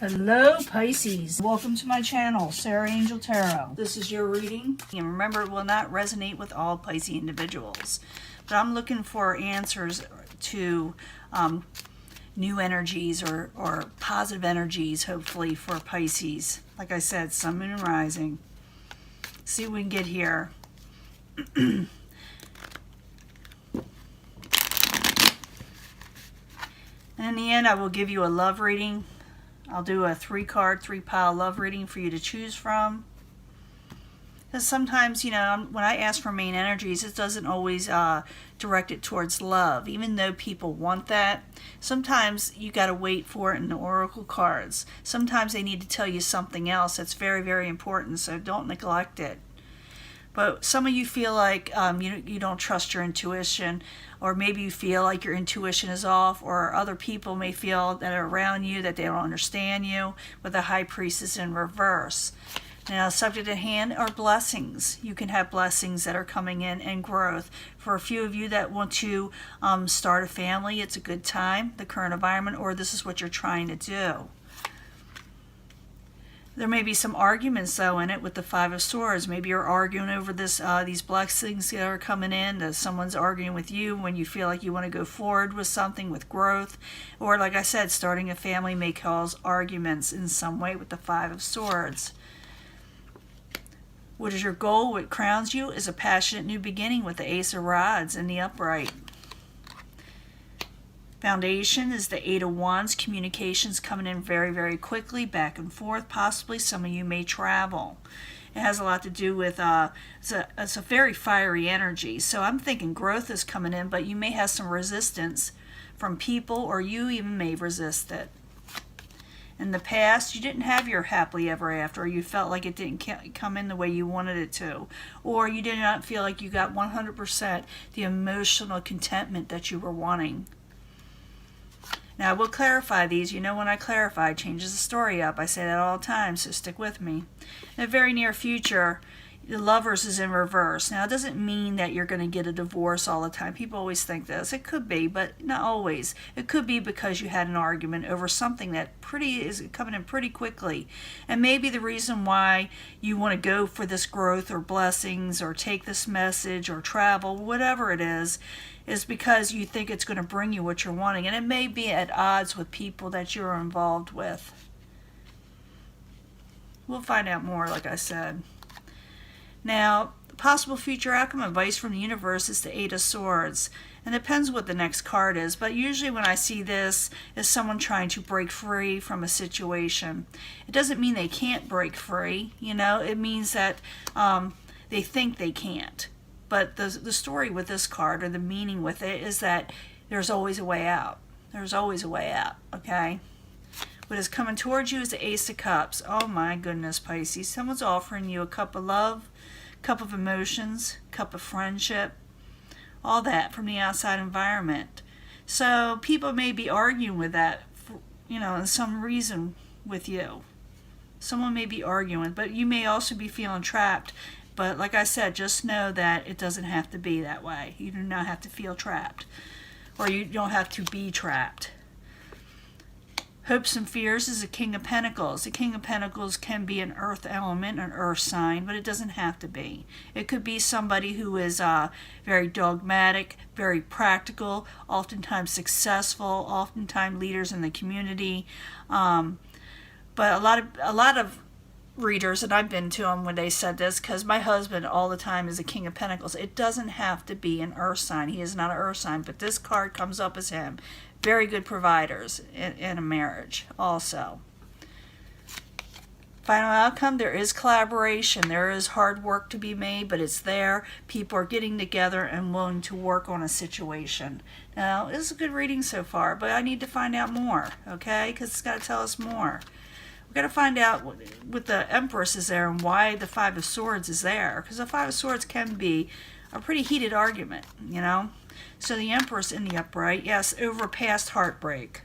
Hello Pisces, welcome to my channel, Sarah Angel Tarot. This is your reading, and remember it will not resonate with all Pisces individuals, but I'm looking for answers to new energies or positive energies, hopefully, for Pisces. Like I said, Sun, Moon, and Rising. See what we can get here. And in the end, I will give you a love reading. I'll do a 3-card, 3-pile love reading for you to choose from. Because sometimes, you know, when I ask for main energies, it doesn't always direct it towards love. Even though people want that, sometimes you got to wait for it in the oracle cards. Sometimes they need to tell you something else that's very, very important, so don't neglect it. But some of you feel like you don't trust your intuition, or maybe you feel like your intuition is off, or other people may feel that are around you that they don't understand you, with the High Priestess in reverse. Now, subject at hand are blessings. You can have blessings that are coming in and growth. For a few of you that want to start a family, it's a good time, the current environment, or this is what you're trying to do. There may be some arguments, though, in it with the Five of Swords. Maybe you're arguing over these blessings that are coming in. That someone's arguing with you when you feel like you want to go forward with something, with growth. Or, like I said, starting a family may cause arguments in some way with the Five of Swords. What is your goal? What crowns you is a passionate new beginning with the Ace of Rods in the upright. Foundation is the Eight of Wands. Communications coming in very, very quickly, back and forth. Possibly some of you may travel. It has a lot to do with, it's a very fiery energy. So I'm thinking growth is coming in, but you may have some resistance from people, or you even may resist it. In the past, you didn't have your happily ever after, or you felt like it didn't come in the way you wanted it to, or you did not feel like you got 100% the emotional contentment that you were wanting. Now, I will clarify these. You know, when I clarify, it changes the story up. I say that all the time, so stick with me. In the very near future, the Lovers is in reverse. Now, it doesn't mean that you're going to get a divorce all the time. People always think this. It could be, but not always. It could be because you had an argument over something that is coming in pretty quickly. And maybe the reason why you want to go for this growth or blessings or take this message or travel, whatever it is because you think it's going to bring you what you're wanting. And it may be at odds with people that you're involved with. We'll find out more, like I said. Now, possible future outcome advice from the universe is the Eight of Swords. And it depends what the next card is, but usually when I see this, is someone trying to break free from a situation. It doesn't mean they can't break free, you know, it means that they think they can't. But the story with this card, or the meaning with it, is that there's always a way out. There's always a way out, okay? What is coming towards you is the Ace of Cups. Oh my goodness, Pisces. Someone's offering you a cup of love, cup of emotions, cup of friendship, all that from the outside environment. So people may be arguing with that, you know, in some reason with you. Someone may be arguing, but you may also be feeling trapped. But like I said, just know that it doesn't have to be that way. You do not have to feel trapped, or you don't have to be trapped. Hopes and fears is a King of Pentacles. The King of Pentacles can be an earth element, an earth sign, but it doesn't have to be. It could be somebody who is very dogmatic, very practical, oftentimes successful, oftentimes leaders in the community. But a lot of readers, and I've been to them when they said this, because my husband all the time is a King of Pentacles. It doesn't have to be an earth sign. He is not an earth sign, but this card comes up as him. Very good providers in a marriage also. Final outcome, there is collaboration. There is hard work to be made, but it's there. People are getting together and willing to work on a situation. Now, this is a good reading so far, but I need to find out more, okay? Because it's got to tell us more. We've got to find out what the Empress is there and why the Five of Swords is there. Because the Five of Swords can be a pretty heated argument, you know? So the Empress in the upright, yes, over past heartbreak.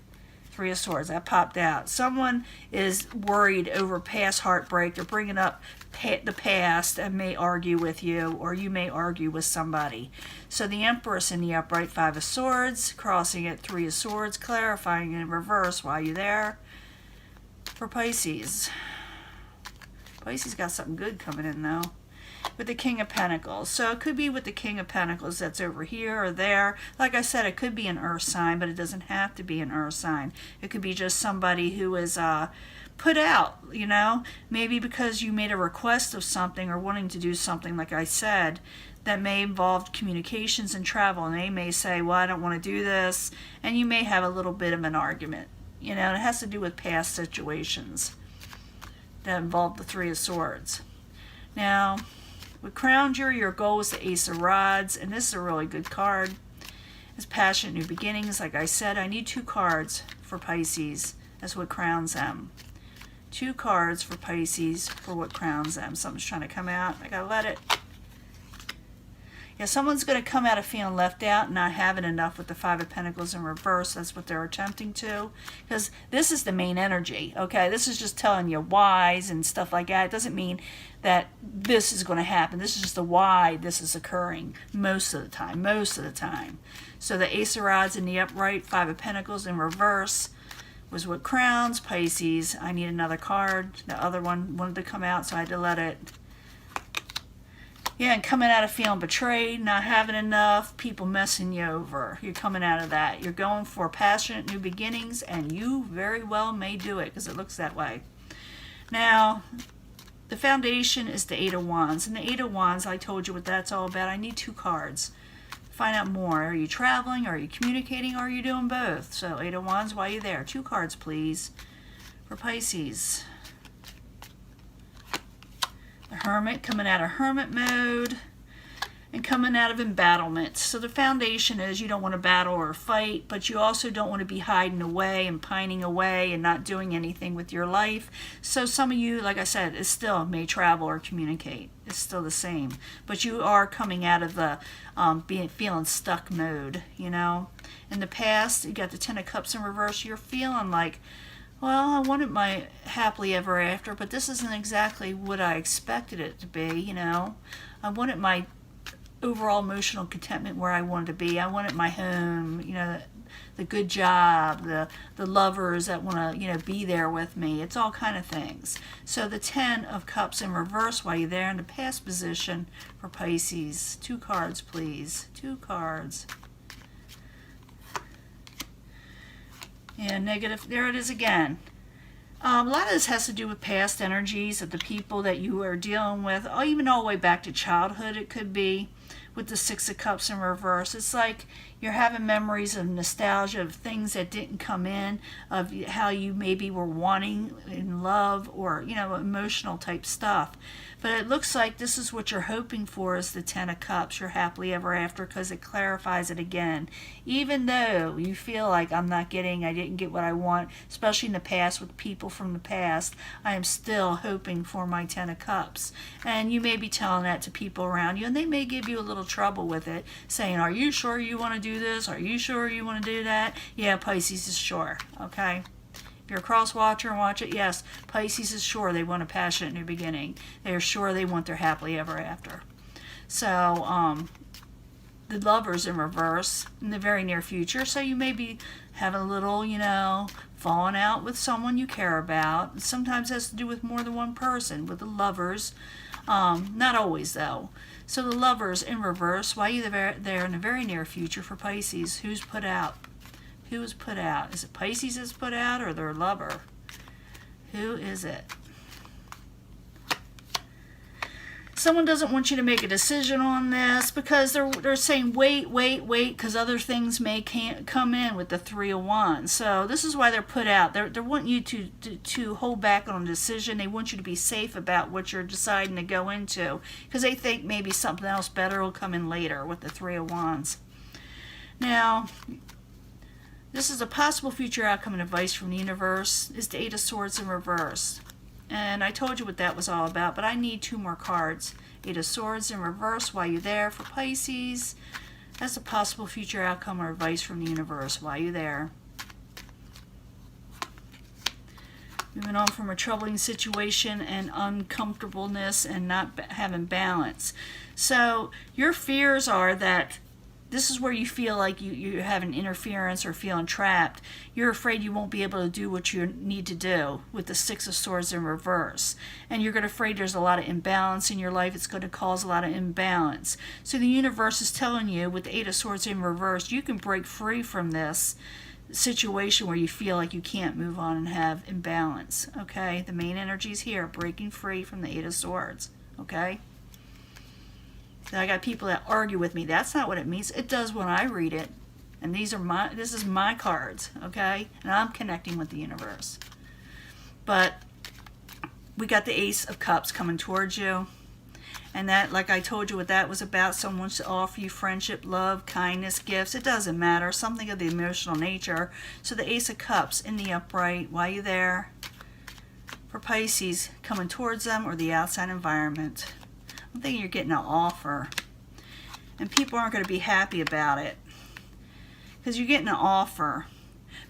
Three of Swords, that popped out. Someone is worried over past heartbreak. They're bringing up the past and may argue with you, or you may argue with somebody. So the Empress in the upright, Five of Swords, crossing it, Three of Swords, clarifying in reverse while you're there. for Pisces. Pisces got something good coming in though, with the King of Pentacles. So it could be with the King of Pentacles that's over here or there. Like I said, it could be an earth sign, but it doesn't have to be an earth sign. It could be just somebody who is put out, you know, maybe because you made a request of something or wanting to do something, like I said, that may involve communications and travel, and they may say, well, I don't want to do this, and you may have a little bit of an argument, you know, and it has to do with past situations that involve the Three of Swords. Now, with Crown Jewelry, your goal is the Ace of Rods, and this is a really good card. It's Passionate New Beginnings. Like I said, I need 2 cards for Pisces. That's what crowns them. 2 cards for Pisces for what crowns them. Something's trying to come out. I gotta let it. Yeah, someone's going to come out of feeling left out and not having enough with the Five of Pentacles in reverse. That's what they're attempting to. Because this is the main energy, okay? This is just telling you whys and stuff like that. It doesn't mean that this is going to happen. This is just the why this is occurring most of the time. Most of the time. So the Ace of Rods in the upright, Five of Pentacles in reverse was what crowns Pisces. I need another card. The other one wanted to come out, so I had to let it. Yeah, and coming out of feeling betrayed, not having enough, people messing you over. You're coming out of that. You're going for passionate new beginnings, and you very well may do it, because it looks that way. Now, the foundation is the Eight of Wands. And the Eight of Wands, I told you what that's all about. I need 2 cards. Find out more. Are you traveling? Are you communicating? Or are you doing both? So, Eight of Wands, why are you there? 2 cards, please, for Pisces. The Hermit, coming out of hermit mode and coming out of embattlement. So the foundation is you don't want to battle or fight, but you also don't want to be hiding away and pining away and not doing anything with your life. So some of you, like I said, is still may travel or communicate. It's still the same. But you are coming out of the feeling stuck mode, you know. In the past, you got the Ten of Cups in reverse. You're feeling like, well, I wanted my happily ever after, but this isn't exactly what I expected it to be, you know. I wanted my overall emotional contentment where I wanted to be. I wanted my home, you know, the good job, the lovers that want to, you know, be there with me. It's all kind of things. So the Ten of Cups in reverse while you're there in the past position for Pisces. 2 cards, please. 2 cards. And negative, there it is again. A lot of this has to do with past energies of the people that you are dealing with, or even all the way back to childhood it could be, with the Six of Cups in reverse. It's like you're having memories of nostalgia of things that didn't come in, of how you maybe were wanting in love or, you know, emotional type stuff. But it looks like this is what you're hoping for is the Ten of Cups, your happily ever after, because it clarifies it again. Even though you feel like I didn't get what I want, especially in the past with people from the past, I am still hoping for my Ten of Cups. And you may be telling that to people around you, and they may give you a little trouble with it, saying, are you sure you want to do this? Are you sure you want to do that? Yeah, Pisces is sure, okay? If you're a cross watcher and watch it, yes, Pisces is sure they want a passionate new beginning. They are sure they want their happily ever after. So, the Lovers in reverse in the very near future. So you may be having a little, you know, falling out with someone you care about. Sometimes it has to do with more than one person. With the Lovers, not always though. So the Lovers in reverse, while you're there in the very near future for Pisces, who's put out? Who is put out? Is it Pisces is put out or their lover? Who is it? Someone doesn't want you to make a decision on this because they're saying wait, because other things may can't come in with the Three of Wands. So this is why they're put out. They're wanting you to hold back on a decision. They want you to be safe about what you're deciding to go into because they think maybe something else better will come in later with the Three of Wands. Now, this is a possible future outcome and advice from the universe. Is the Eight of Swords in reverse. And I told you what that was all about, but I need 2 more cards. Eight of Swords in reverse while you're there for Pisces. That's a possible future outcome or advice from the universe while you're there. Moving on from a troubling situation and uncomfortableness and not having balance. So your fears are that this is where you feel like you have an interference or feeling trapped. You're afraid you won't be able to do what you need to do with the Six of Swords in reverse. And you're afraid there's a lot of imbalance in your life. It's going to cause a lot of imbalance. So the universe is telling you with the Eight of Swords in reverse, you can break free from this situation where you feel like you can't move on and have imbalance. Okay? The main energy is here, breaking free from the Eight of Swords. Okay? I got people that argue with me. That's not what it means. It does when I read it. And this is my cards, okay? And I'm connecting with the universe. But we got the Ace of Cups coming towards you. And that, like I told you what that was about, someone wants to offer you friendship, love, kindness, gifts. It doesn't matter. Something of the emotional nature. So the Ace of Cups in the upright, while you're there, for Pisces, coming towards them or the outside environment. I'm thinking you're getting an offer. And people aren't going to be happy about it. Because you're getting an offer.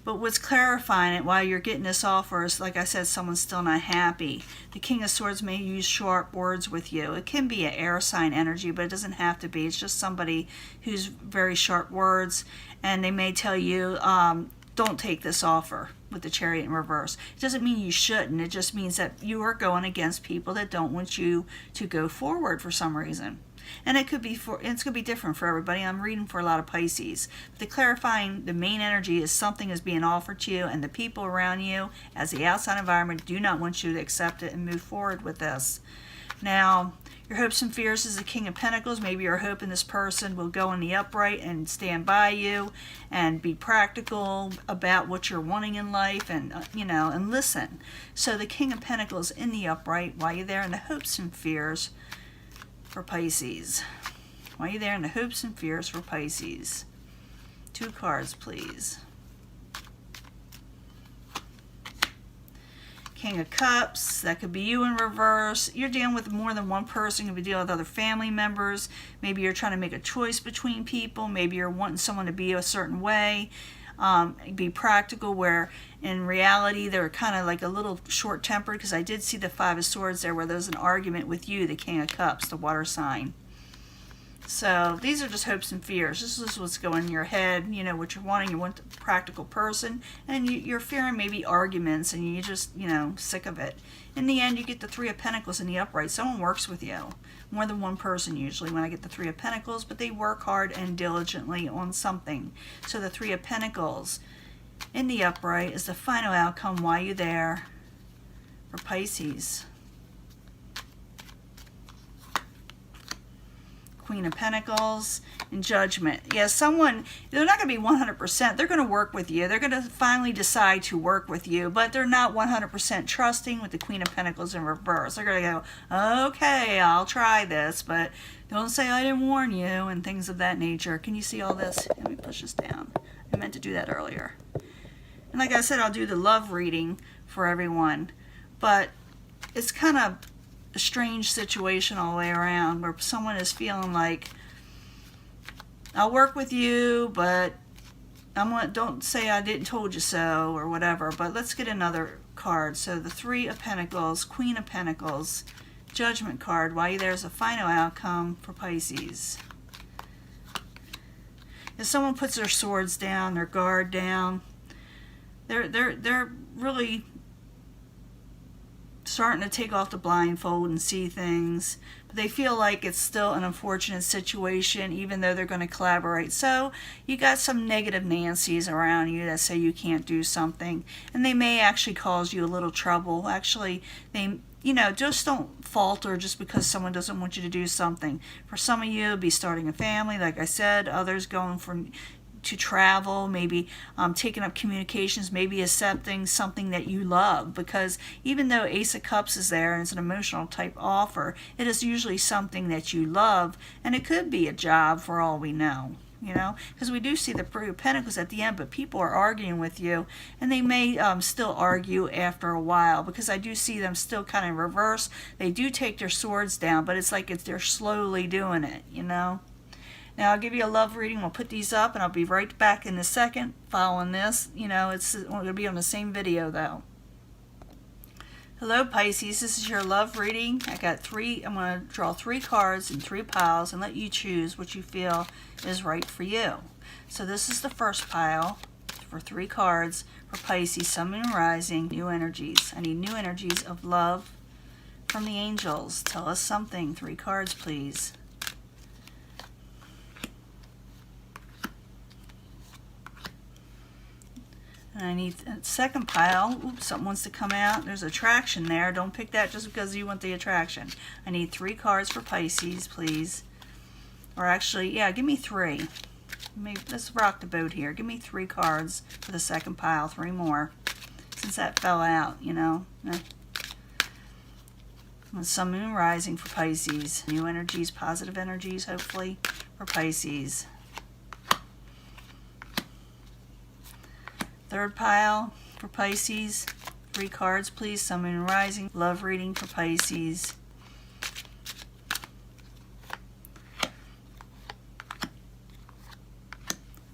But what's clarifying it while you're getting this offer is, like I said, someone's still not happy. The King of Swords may use sharp words with you. It can be an air sign energy, but it doesn't have to be. It's just somebody who's very sharp words. And they may tell you, don't take this offer with the Chariot in reverse. It doesn't mean you shouldn't. It just means that you are going against people that don't want you to go forward for some reason. And it's going to be different for everybody. I'm reading for a lot of Pisces. But the clarifying, the main energy is something is being offered to you, and the people around you, as the outside environment, do not want you to accept it and move forward with this. Now, your hopes and fears is the King of Pentacles. Maybe you're hoping this person will go in the upright and stand by you and be practical about what you're wanting in life and, and listen. So the King of Pentacles in the upright while you're there in the hopes and fears for Pisces. While you're there in the hopes and fears for Pisces. 2 cards, please. King of Cups, that could be you in reverse. You're dealing with more than one person. You could be dealing with other family members. Maybe you're trying to make a choice between people. Maybe you're wanting someone to be a certain way. Be practical, where in reality they're kind of like a little short-tempered, because I did see the Five of Swords there where there's an argument with you, the King of Cups, the water sign. So these are just hopes and fears. This is what's going in your head, what you're wanting. You want a practical person, and you're fearing maybe arguments, and you just, sick of it. In the end, you get the Three of Pentacles in the upright. Someone works with you. More than one person usually when I get the Three of Pentacles, but they work hard and diligently on something. So the Three of Pentacles in the upright is the final outcome while you're there for Pisces. Queen of Pentacles and Judgment. Yeah, they're not going to be 100%. They're going to work with you. They're going to finally decide to work with you, but they're not 100% trusting with the Queen of Pentacles in reverse. They're going to go, okay, I'll try this, but don't say I didn't warn you, and things of that nature. Can you see all this? Let me push this down. I meant to do that earlier. And like I said, I'll do the love reading for everyone, but it's kind of a strange situation all the way around, where someone is feeling like, I'll work with you, but don't say I didn't told you so or whatever. But let's get another card. So the Three of Pentacles, Queen of Pentacles, Judgment card. While you're there's a final outcome for Pisces. If someone puts their swords down, their guard down, they're really starting to take off the blindfold and see things, but they feel like it's still an unfortunate situation, even though they're going to collaborate. So you got some negative Nancy's around you that say you can't do something, and they may actually cause you a little trouble. Actually, they, just don't falter just because someone doesn't want you to do something. For some of you, it'll be starting a family, like I said. Others going to travel, maybe taking up communications, maybe accepting something that you love, because even though Ace of Cups is there and it's an emotional type offer, it is usually something that you love, and it could be a job for all we know, because we do see the Three of Pentacles at the end, but people are arguing with you, and they may still argue after a while, because I do see them still kind of in reverse. They do take their swords down, but it's like they're slowly doing it, Now, I'll give you a love reading. We'll put these up, and I'll be right back in a second following this. It's going to be on the same video, though. Hello Pisces, this is your love reading. I'm going to draw 3 cards in 3 piles and let you choose what you feel is right for you. So this is the first pile for 3 cards for Pisces, Sun, Moon, Rising, new energies. I need new energies of love from the angels. Tell us something. 3 cards, please. And I need a second pile. Oops, something wants to come out. There's attraction there. Don't pick that just because you want the attraction. I need 3 cards for Pisces, please. Or actually, yeah, give me 3. Maybe, let's rock the boat here. Give me 3 cards for the second pile. 3 more. Since that fell out, you know. Sun, Moon, Rising for Pisces. New energies, positive energies, hopefully, for Pisces. Third pile for Pisces. 3 cards, please. Sun, Moon, Rising. Love reading for Pisces.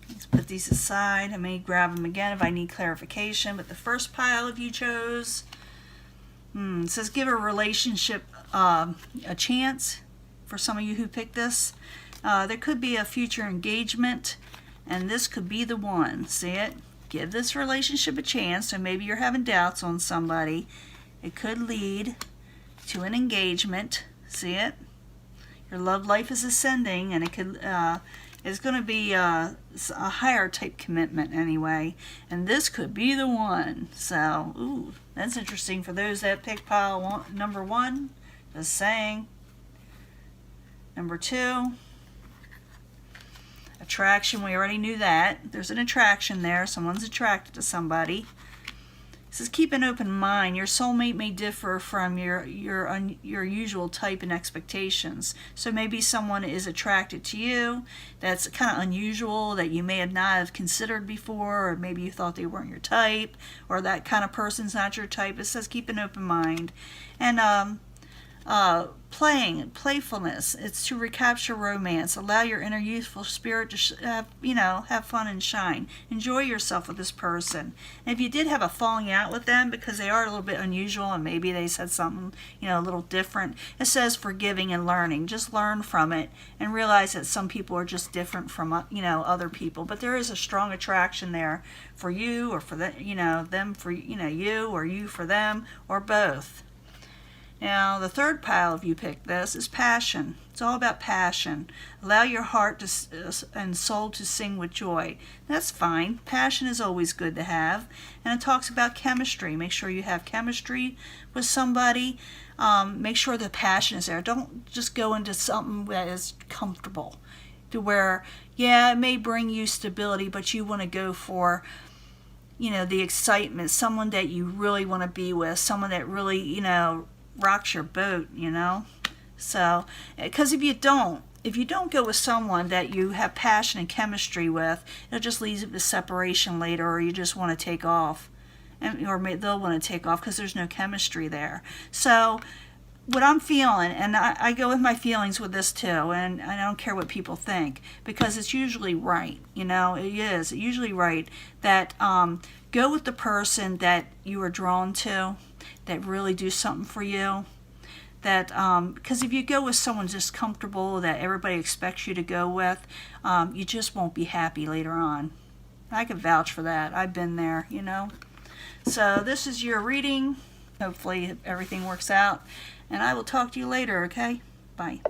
Let's put these aside. I may grab them again if I need clarification. But the first pile, if you chose, it says give a relationship a chance. For some of you who picked this, there could be a future engagement, and this could be the one. See it? Give this relationship a chance. So maybe you're having doubts on somebody. It could lead to an engagement. See it? Your love life is ascending, and it could it's going to be a higher type commitment anyway. And this could be the one. So, ooh, that's interesting for those that pick pile number 1. Just saying. Number 2. Attraction, we already knew that. There's an attraction there. Someone's attracted to somebody. It says keep an open mind. Your soulmate may differ from your usual type and expectations. So maybe someone is attracted to you that's kind of unusual, that you may have not have considered before, or maybe you thought they weren't your type, or that kind of person's not your type. It says keep an open mind. And playfulness. It's to recapture romance. Allow your inner youthful spirit to have fun and shine. Enjoy yourself with this person. And if you did have a falling out with them because they are a little bit unusual and maybe they said something a little different, it says forgiving and learning. Just learn from it and realize that some people are just different from other people. But there is a strong attraction there for you, or for them for you, or you for them, or both. Now, the third pile, if you pick this, is passion. It's all about passion. Allow your heart and soul to sing with joy. That's fine. Passion is always good to have. And it talks about chemistry. Make sure you have chemistry with somebody. Make sure the passion is there. Don't just go into something that is comfortable, to where, yeah, it may bring you stability, but you want to go for the excitement, someone that you really want to be with, someone that really, rocks your boat, So, because if you don't go with someone that you have passion and chemistry with, it'll just lead to separation later, or you just want to take off, or they'll want to take off because there's no chemistry there. So, what I'm feeling, and I go with my feelings with this too, and I don't care what people think, because it's usually right, it is usually right, that go with the person that you are drawn to, that really do something for you. That because if you go with someone just comfortable that everybody expects you to go with, you just won't be happy later on. I can vouch for that. I've been there, So this is your reading. Hopefully everything works out. And I will talk to you later, okay? Bye.